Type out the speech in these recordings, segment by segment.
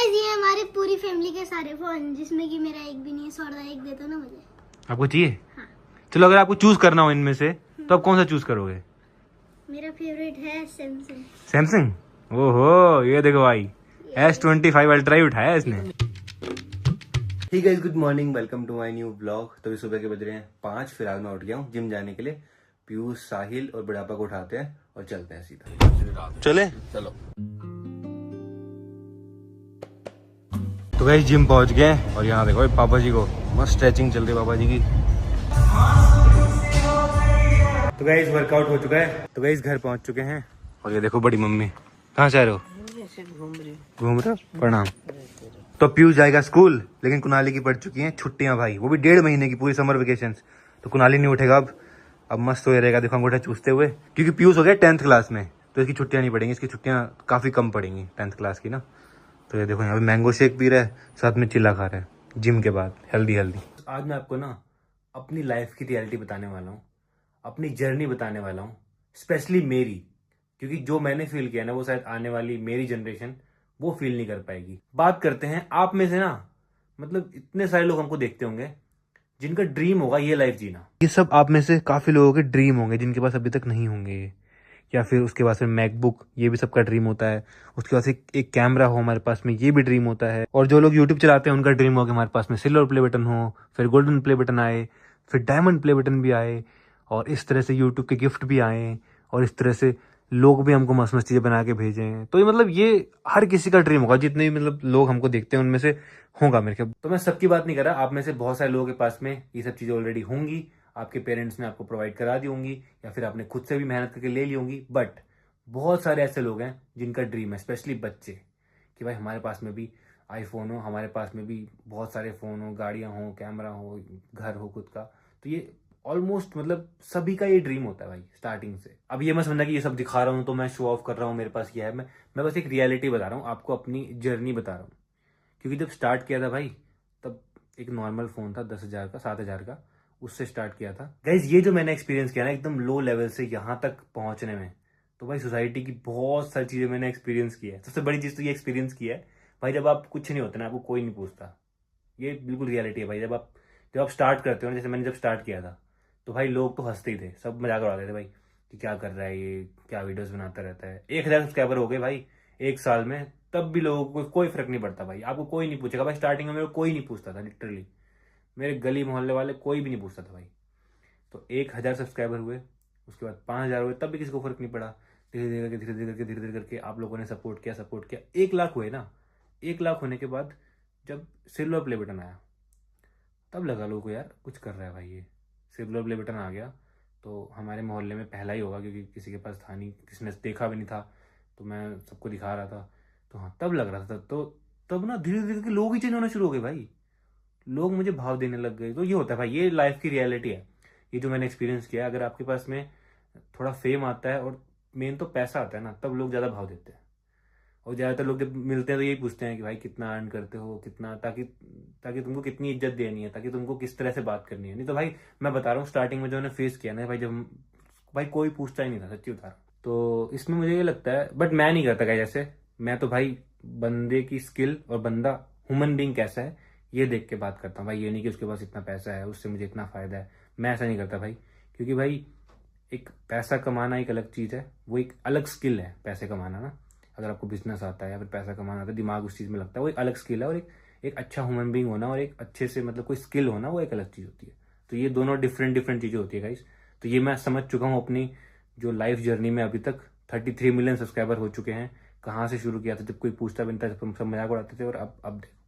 Guys ये हमारी पूरी फैमिली के सारे फोन जिसमें कि मेरा एक भी नहीं है। सौरदा एक देता ना मुझे। आपको चाहिए? हाँ। चलो अगर आपको चूज करना हो इनमें से तो आप कौन सा चूज करोगे? मेरा फेवरेट है सैमसंग। सैमसंग। ओहो ये देखो भाई, S25 अल्ट्रा ही उठाया इसने। ठीक है, good morning, welcome to my new blog. तो सुबह के बज रहे हैं 5। फिलहाल मैं उठ गया हूँ जिम जाने के लिए। पीयूष, साहिल और बुढ़ापा को उठाते हैं और चलते हैं सीधा। चले चलो। तो गाइस जिम पहुंच गए और यहाँ देखो पापा जी को मस्त स्ट्रेचिंग चल रही है पापा जी की। तो गाइस वर्कआउट हो चुका है, तो गाइस घर पहुंच चुके हैं और ये देखो बड़ी मम्मी। कहाँ जा रहे हो? घूम रहे हो? प्रणाम। तो पीयूष जाएगा स्कूल, लेकिन कुनाली की पड़ चुकी हैं छुट्टियां भाई, वो भी 1.5 महीने की पूरी समर वेकेशन। तो कुनाली नहीं उठेगा अब मस्त हो रहेगा, देखो अंगूठा चूसते हुए, क्योंकि पीयूष हो गया 10th क्लास में, तो इसकी छुट्टियां नहीं पड़ेंगी, इसकी छुट्टियां काफी कम पड़ेंगी 10th क्लास की ना। तो ये देखो यहाँ पे मैंगो शेक पी रहा है, साथ में चिल्ला खा रहा है जिम के बाद, हेल्दी हेल्दी। आज मैं आपको ना अपनी लाइफ की रियलिटी बताने वाला हूँ, अपनी जर्नी बताने वाला हूँ, स्पेशली मेरी, क्योंकि जो मैंने फील किया ना वो शायद आने वाली मेरी जनरेशन वो फील नहीं कर पाएगी। बात करते हैं आप में से ना, मतलब इतने सारे लोग हमको देखते होंगे जिनका ड्रीम होगा ये लाइफ जीना। ये सब आप में से काफी लोगों के ड्रीम होंगे जिनके पास अभी तक नहीं होंगे, या फिर उसके पास में मैकबुक, ये भी सबका ड्रीम होता है। उसके पास एक कैमरा हो हमारे पास में, ये भी ड्रीम होता है। और जो लोग यूट्यूब चलाते हैं उनका ड्रीम हो कि हमारे पास में सिल्वर प्ले बटन हो, फिर गोल्डन प्ले बटन आए, फिर डायमंड प्ले बटन भी आए, और इस तरह से यूट्यूब के गिफ्ट भी आए, और इस तरह से लोग भी हमको मस्त मस्त चीजें बना के भेजें। तो ये मतलब ये हर किसी का ड्रीम होगा, जितने भी मतलब लोग हमको देखते हैं उनमें से होगा मेरे ख्याल। तो मैं सबकी बात नहीं कर रहा, आप में से बहुत सारे लोगों के पास में ये सब चीजें ऑलरेडी होंगी, आपके पेरेंट्स ने आपको प्रोवाइड करा दी होंगी, या फिर आपने खुद से भी मेहनत करके ले ली होंगी। बट बहुत सारे ऐसे लोग हैं जिनका ड्रीम है, स्पेशली बच्चे, कि भाई हमारे पास में भी आईफोन हो, हमारे पास में भी बहुत सारे फोन हो, गाड़ियां हो, कैमरा हो, घर हो खुद का। तो ये ऑलमोस्ट मतलब सभी का ये ड्रीम होता है भाई स्टार्टिंग से। अब ये मत समझना कि ये सब दिखा रहा हूँ तो मैं शो ऑफ कर रहा हूँ, मेरे पास ये है। मैं बस एक रियलिटी बता रहा हूँ आपको, अपनी जर्नी बता रहा हूँ। क्योंकि जब स्टार्ट किया था भाई, तब एक नॉर्मल फोन था 10,000 का, 7,000 का, उससे स्टार्ट किया था। गाइज ये जो मैंने एक्सपीरियंस किया ना एकदम लो लेवल से यहाँ तक पहुंचने में, तो भाई सोसाइटी की बहुत सारी चीजें मैंने एक्सपीरियंस की है। सबसे बड़ी चीज तो ये एक्सपीरियंस किया है भाई, जब आप कुछ नहीं होते ना, आपको कोई नहीं पूछता, ये बिल्कुल रियलिटी है भाई। जब आप स्टार्ट करते हो ना, जैसे मैंने जब स्टार्ट किया था, तो भाई लोग तो हंसते ही थे, सब मजाक उड़ाते थे भाई कि क्या कर रहा है ये, क्या वीडियोस बनाता रहता है। 1,000 सब्सक्राइबर हो गए भाई 1 साल में, तब भी लोगों को कोई फर्क नहीं पड़ता भाई, आपको कोई नहीं पूछेगा भाई। स्टार्टिंग में मेरे को कोई नहीं पूछता था, लिटरली मेरे गली मोहल्ले वाले कोई भी नहीं पूछता था भाई। तो 1,000 सब्सक्राइबर हुए, उसके बाद 5,000 हुए, तब भी किसी को फर्क नहीं पड़ा। धीरे धीरे करके आप लोगों ने सपोर्ट किया 1 लाख हुए ना। 1 लाख होने के बाद जब सिल्वर प्ले बटन आया, तब लगा लोगों को यार कुछ कर रहा है भाई, ये सिल्वर प्ले बटन आ गया तो हमारे मोहल्ले में पहला ही होगा, क्योंकि किसी के पास था नहीं, किसी ने देखा भी नहीं था, तो मैं सबको दिखा रहा था। तो हाँ तब लग रहा था, तो तब ना धीरे धीरे करके लोग ही चेंज होना शुरू हो गए भाई, लोग मुझे भाव देने लग गए। तो ये होता है भाई, ये लाइफ की रियलिटी है, ये जो मैंने एक्सपीरियंस किया। अगर आपके पास में थोड़ा फेम आता है और मेन तो पैसा आता है ना, तब लोग ज़्यादा भाव देते हैं। और ज़्यादातर लोग जब मिलते हैं तो यही पूछते हैं कि भाई कितना अर्न करते हो, कितना, ताकि ताकि तुमको कितनी इज्जत देनी है, ताकि तुमको किस तरह से बात करनी है। नहीं तो भाई मैं बता रहा हूँ, स्टार्टिंग में जो मैंने फेस किया ना भाई, जब भाई कोई पूछता ही नहीं था, सच्ची बता रहा हूँ। तो इसमें मुझे ये लगता है, बट मैं नहीं करता जैसे, मैं तो भाई बंदे की स्किल और बंदा ह्यूमन बीइंग कैसा है ये देख के बात करता हूँ भाई। ये नहीं कि उसके पास इतना पैसा है, उससे मुझे इतना फायदा है, मैं ऐसा नहीं करता भाई। क्योंकि भाई एक पैसा कमाना एक अलग चीज़ है, वो एक अलग स्किल है पैसे कमाना ना। अगर आपको बिजनेस आता है या फिर पैसा कमाना आता है, दिमाग उस चीज़ में लगता है, वो एक अलग स्किल है। और एक अच्छा ह्यूमन बीइंग होना और एक अच्छे से मतलब कोई स्किल होना, वो एक अलग चीज़ होती है। तो ये दोनों डिफरेंट डिफरेंट चीज़ें होती है गाइस। तो ये मैं समझ चुका हूँ अपनी जो लाइफ जर्नी में। अभी तक 33 मिलियन सब्सक्राइबर हो चुके हैं। कहाँ से शुरू किया था, जब कोई पूछता भी नहीं था, सब मजाक उड़ाते थे, और अब देखो।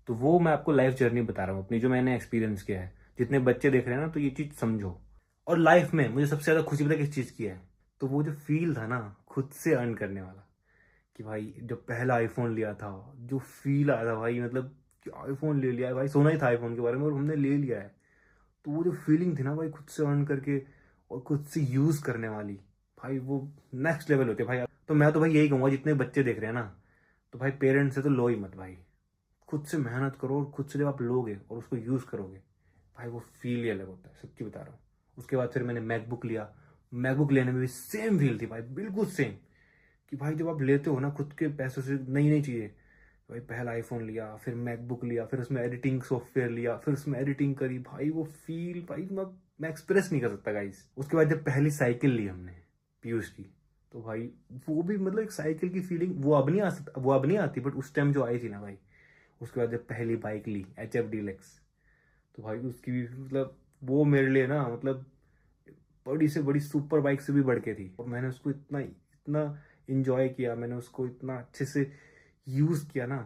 तो वो मैं आपको लाइफ जर्नी बता रहा हूँ अपनी, जो मैंने एक्सपीरियंस किया है। जितने बच्चे देख रहे हैं ना, तो ये चीज़ समझो। और लाइफ में मुझे सबसे ज़्यादा खुशी पता है किस चीज़ की है? तो वो जो फील था ना खुद से अर्न करने वाला, कि भाई जब पहला आईफोन लिया था, जो फील आया था भाई, मतलब कि आईफोन ले लिया है भाई, सोना ही था आईफोन के बारे में और हमने ले लिया है। तो वो जो फीलिंग थी ना भाई, खुद से अर्न करके और खुद से यूज़ करने वाली, भाई वो नेक्स्ट लेवल होती है भाई। तो मैं तो भाई यही कहूँगा, जितने बच्चे देख रहे हैं ना, तो भाई पेरेंट्स से तो लो ही मत भाई, खुद से मेहनत करो, और खुद से जब आप लोगे और उसको यूज़ करोगे भाई, वो फील ही अलग होता है, सच्ची बता रहा हूँ। उसके बाद फिर मैंने मैकबुक लिया। मैकबुक लेने में भी सेम फील थी भाई, बिल्कुल सेम। कि भाई जब आप लेते हो ना खुद के पैसों से नई नई चीज़ें, भाई पहला आईफोन लिया, फिर मैकबुक लिया, फिर उसमें एडिटिंग सॉफ्टवेयर लिया, फिर उसमें एडिटिंग करी। भाई वो फील भाई मैं एक्सप्रेस नहीं कर सकता गाइस। उसके बाद जब पहली साइकिल ली हमने पीयूष की, तो भाई वो भी मतलब एक साइकिल की फीलिंग वो अब नहीं आती, बट उस टाइम जो आई थी ना भाई। उसके बाद जब पहली बाइक ली HF डीलक्स, तो भाई उसकी भी मतलब वो मेरे लिए ना मतलब बड़ी से बड़ी सुपर बाइक से भी बढ़ के थी। और मैंने उसको इतना इतना इंजॉय किया, मैंने उसको इतना अच्छे से यूज किया ना,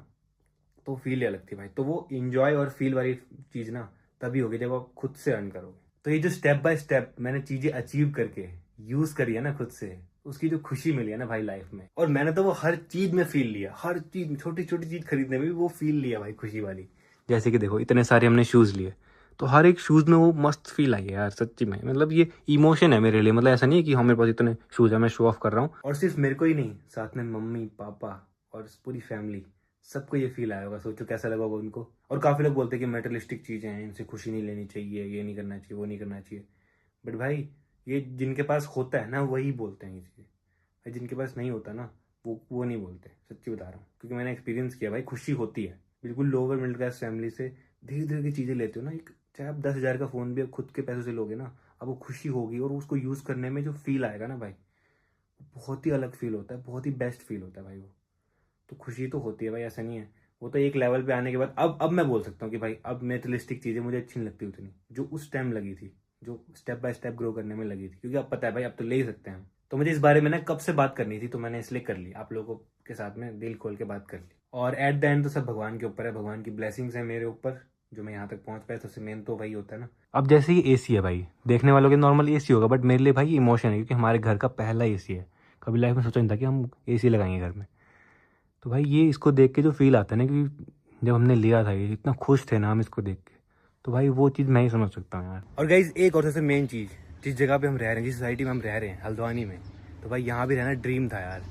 तो फील ही अलग थी भाई। तो वो इंजॉय और फील वाली चीज ना तभी होगी जब आप खुद से अर्न करोगे। तो ये जो स्टेप बाय स्टेप मैंने चीजें अचीव करके यूज करी है ना खुद से, उसकी जो खुशी मिली है ना भाई लाइफ में, और मैंने तो वो हर चीज में फील लिया, हर चीज छोटी छोटी चीज खरीदने में भी वो फील लिया भाई, खुशी वाली। जैसे कि देखो इतने सारे हमने शूज लिए, तो हर एक शूज में वो मस्त फील आई है यार सच्ची में। मतलब ये इमोशन है मेरे लिए। मतलब ऐसा नहीं है कि हाँ मेरे पास इतने शूज है मैं शो ऑफ कर रहा हूँ। और सिर्फ मेरे को ही नहीं, साथ में मम्मी पापा और पूरी फैमिली, सबको ये फील आया होगा। सोचो कैसा लगा होगा उनको। और काफी लोग बोलते हैं कि मेटलिस्टिक चीजें हैं, इनसे खुशी नहीं लेनी चाहिए, ये नहीं करना चाहिए, वो नहीं करना चाहिए। बट भाई ये जिनके पास होता है ना वही बोलते हैं ये चीजें, भाई जिनके पास नहीं होता ना वो नहीं बोलते। सच्ची बता रहा हूँ, क्योंकि मैंने एक्सपीरियंस किया भाई, खुशी होती है। बिल्कुल लोअर मिडिल क्लास फैमिली से धीरे धीरे की चीजें लेते हो ना, एक चाहे आप 10,000 का फोन भी खुद के पैसों से लोगे ना, अब वो खुशी होगी और उसको यूज करने में जो फील आएगा ना भाई, बहुत ही अलग फील होता है, बहुत ही बेस्ट फील होता है भाई वो। तो खुशी तो होती है भाई, ऐसा नहीं है। वो तो एक लेवल पे आने के बाद अब मैं बोल सकता हूँ कि भाई अब मेटलिस्टिक चीजें मुझे अच्छी नहीं लगती उतनी, जो उस टाइम लगी थी, जो स्टेप बाय स्टेप ग्रो करने में लगी थी। क्योंकि अब पता है भाई अब तो ले ही सकते हैं हम। तो मुझे इस बारे में ना कब से बात करनी थी, तो मैंने इसलिए कर ली, आप लोगों के साथ में दिल खोल के बात कर ली। और एट द एंड तो सब भगवान के ऊपर है, भगवान की ब्लेसिंग्स है मेरे ऊपर, जो मैं यहाँ तक पहुंच पाया। सबसे मेन तो वही होता है ना। अब जैसे ही AC है भाई, देखने वालों के नॉर्मल AC होगा, बट मेरे लिए भाई इमोशन है, क्योंकि हमारे घर का पहला AC है। कभी लाइफ में सोचा नहीं था कि हम AC लगाएंगे घर में। तो भाई ये इसको देख के जो फील आता है ना, कि जब हमने लिया था ये इतना खुश थे ना हम इसको देख के, तो भाई वो चीज़ मैं ही समझ सकता हूँ यार। और गाइज एक और सबसे मेन चीज़, जिस जगह पे हम रह रहे हैं, जिस सोसाइटी में हम रह रहे हैं हल्द्वानी में, तो भाई यहाँ भी रहना ड्रीम था यार।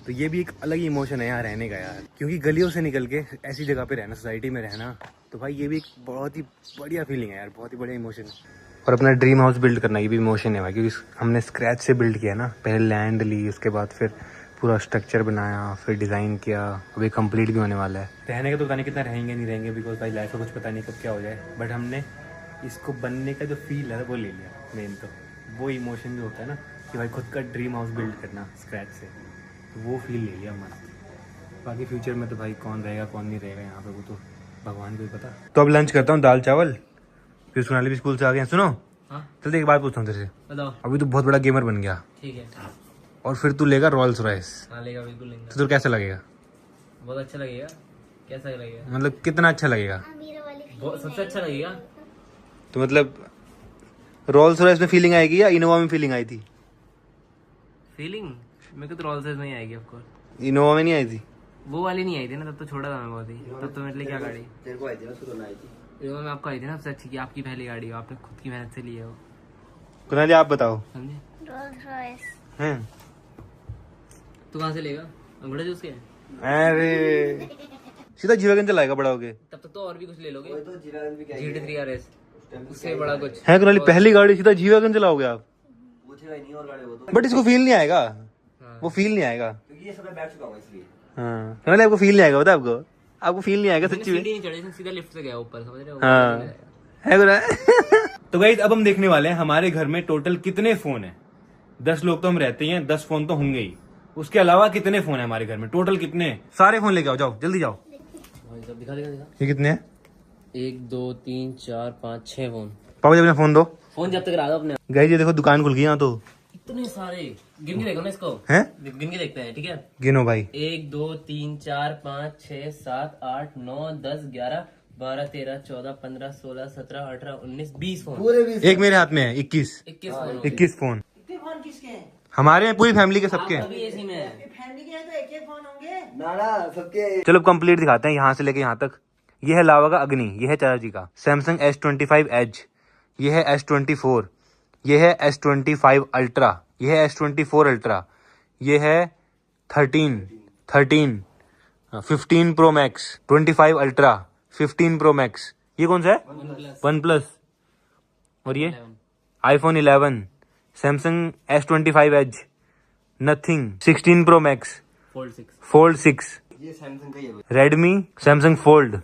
तो ये भी एक अलग ही इमोशन है यहाँ रहने का यार, क्योंकि गलियों से निकल के ऐसी जगह पे रहना, सोसाइटी में रहना, तो भाई ये भी एक बहुत ही बढ़िया फीलिंग है यार, बहुत ही बढ़िया इमोशन है। और अपना ड्रीम हाउस बिल्ड करना ये भी इमोशन है भाई, क्योंकि हमने स्क्रैच से बिल्ड किया ना। पहले लैंड ली, उसके बाद फिर पूरा स्ट्रक्चर बनाया, फिर डिज़ाइन किया, अभी कंप्लीट भी होने वाला है। रहने का तो पता नहीं कितना रहेंगे नहीं रहेंगे, बिकॉज भाई लाइफ का कुछ पता नहीं कब क्या हो जाए। बट हमने इसको बनने का जो फील है वो ले लिया। मेन तो वो इमोशन जो होता है ना, कि भाई खुद का ड्रीम हाउस बिल्ड करना स्क्रैच से, तो वो फील ले लिया मस्त। बाकी फ्यूचर में तो भाई कौन रहेगा कौन नहीं रहेगा यहाँ पे, वो तो भगवान को ही पता। तो अब लंच करता हूँ, दाल चावल, फिर सोनाली भी स्कूल से आ गए। सुनो चल एक बात पूछता हूँ तेरे से, बताओ। अभी तो बहुत बड़ा गेमर बन गया, ठीक है, और फिर तू लेगा रॉल्स रॉयस। हाँ लेगा, बिल्कुल लेगा। तो तुझे कैसा लगेगा? बहुत अच्छा लगेगा। कैसा लगेगा मतलब कितना अच्छा लगेगा? सबसे अच्छा लगेगा। तो मतलब रॉल्स रॉयस में फीलिंग आएगी या इनोवा में फीलिंग आई थी? फीलिंग मेरे को तो रॉल्स रॉयस में ही आएगी ऑफकोर्स। इनोवा में नहीं आई थी? वो वाली नहीं आई थी ना, तब तो छोटा था मैं बहुत ही। तब तो मेरे लिए क्या गाड़ी तेरे को आई थी ना, शुरू में आई थी। इनोवा में आपको आई थी ना सबसे अच्छी, की आपकी पहली गाड़ी, आपने खुद की मेहनत से ली है वो। कुनाली आप बताओ। समझे? रोल्स रॉयस हैं तू कहाँ से लेगा? अंगूठा जूस के? अरे सीधा जीवागंज चलाएगा बड़ा हो गए। तब तक तो और भी कुछ ले लोगे। तो GT3 RS उससे बड़ा कुछ है। कुनाली पहली गाड़ी सीधा जीवागंज चलाओगे आप? बट इसको फील नहीं आएगा। वो फील नहीं आएगा क्योंकि ये सब मैं बैठ चुका हूं इसलिए। हाँ कुनाली आपको फील नहीं आएगा, बता आपको फील नहीं आएगा सच्ची में। सीढ़ी नहीं चढ़े, सीधा लिफ्ट से गया ऊपर, समझ रहे हो? हाँ है कुनाली। तो गाइस अब हम देखने वाले हैं हमारे घर में टोटल कितने फोन है। 10 लोग तो हम रहते हैं, 10 फोन तो होंगे ही। उसके अलावा कितने फोन है हमारे घर में टोटल? कितने? सारे फोन लेके आओ, जाओ जल्दी जाओ। दिखा ये कितने हैं? 1 2 3 4 5 6 फोन। पापा जी अपना फोन दो। फोन जब तक रहा दो अपने। गाइस ये देखो दुकान खुल गई यहाँ तो। इतने सारे गिन के देखो ना इसको। हैं? गिन के देखते हैं, ठीक है? गिनो भाई। 1 2 3 4 5 6 7 8 9 10 11 12 13 14 15 16 17 18 19 20 फोन। एक मेरे हाथ में है 21 फोन। फोन किसके हैं? हमारे हैं, पूरी फैमिली के, सबके। फैमिली के हैं तो एक फोन होंगे ना सबके। चलो कंप्लीट दिखाते हैं यहाँ से लेके यहाँ तक। ये है लावा का अग्नि, ये है चाचा जी का सैमसंग S25 Edge, ये है S24, ये है S25 Ultra, ये है S24 Ultra, ये है 13 15 Pro Max, 25 Ultra, 15 Pro Max। ये कौन सा है? OnePlus। और ये iPhone 11, Samsung S25 Edge, Nothing, 16 Pro Max, Fold 6, ये सैमसंग का ही है। रेडमी, सैमसंग फोल्ड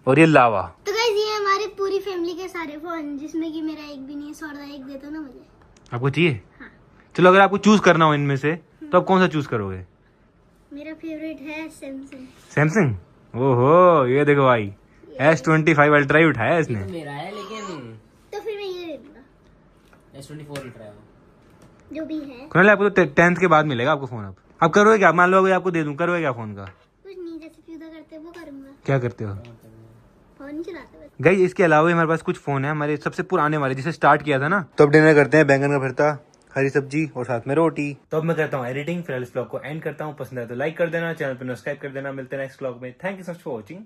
और ये लावा। तो गाइस ये हमारी पूरी फैमिली के सारे फोन जिसमें कि मेरा एक भी नहीं है। 100 एक दे दो ना मुझे। आपको चाहिए? हाँ। चलो अगर आपको चूज करना हो इनमें से तो आप कौन सा चूज करोगे? मेरा फेवरेट है सैमसंग। सैमसंग? ओहो, ये देखो भाई S25 अल्ट्रा ही उठाया इसने। मेरा है लेकिन तो फिर मैं ये ले लूंगा S24 अल्ट्रा है। जो भी है। कुणाल आपको तो 10th के बाद मिलेगा आपको फोन। अब करोगे क्या? मान लो अगर आपको दे दूं, करोगे क्या फोन का? कुछ नहीं, जैसे फ्यूदा करते वो करूंगा। क्या करते हो? फोन नहीं चलाते बस। गाइस इसके अलावा भी हमारे पास कुछ फोन है हमारे सबसे पुराने वाले जिसे स्टार्ट किया था ना। तो अब डिनर करते हैं, बैंगन का भरता, हरी सब्जी और साथ में रोटी। तो अब मैं करता हूँ एडिटिंग, फिर इस ब्लॉग को एंड करता हूँ। पसंद आए तो लाइक कर देना, चैनल पर सब्सक्राइब कर देना। मिलते हैं नेक्स्ट ब्लॉग में। Thank you so much for watching.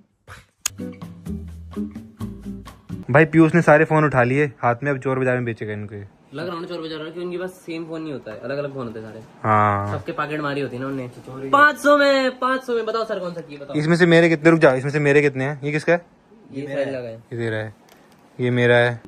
भाई पीयूष ने सारे फोन उठा लिए हाथ में, अब चोर बाजार में बेचेगा इनके। लग रहा है चोर बाजार में कि उनके पास सेम फोन नहीं होता है, अलग अलग फोन होते हैं सारे। हाँ, सबके पॉकेट मारी होती है ना उन्होंने। 500 में बताओ सर कौन सा की बताओ। इसमें से मेरे कितने, रुक जा, इसमें से मेरे कितने हैं? ये किसका है? ये साइड लगा है। ये तेरा है, ये मेरा है।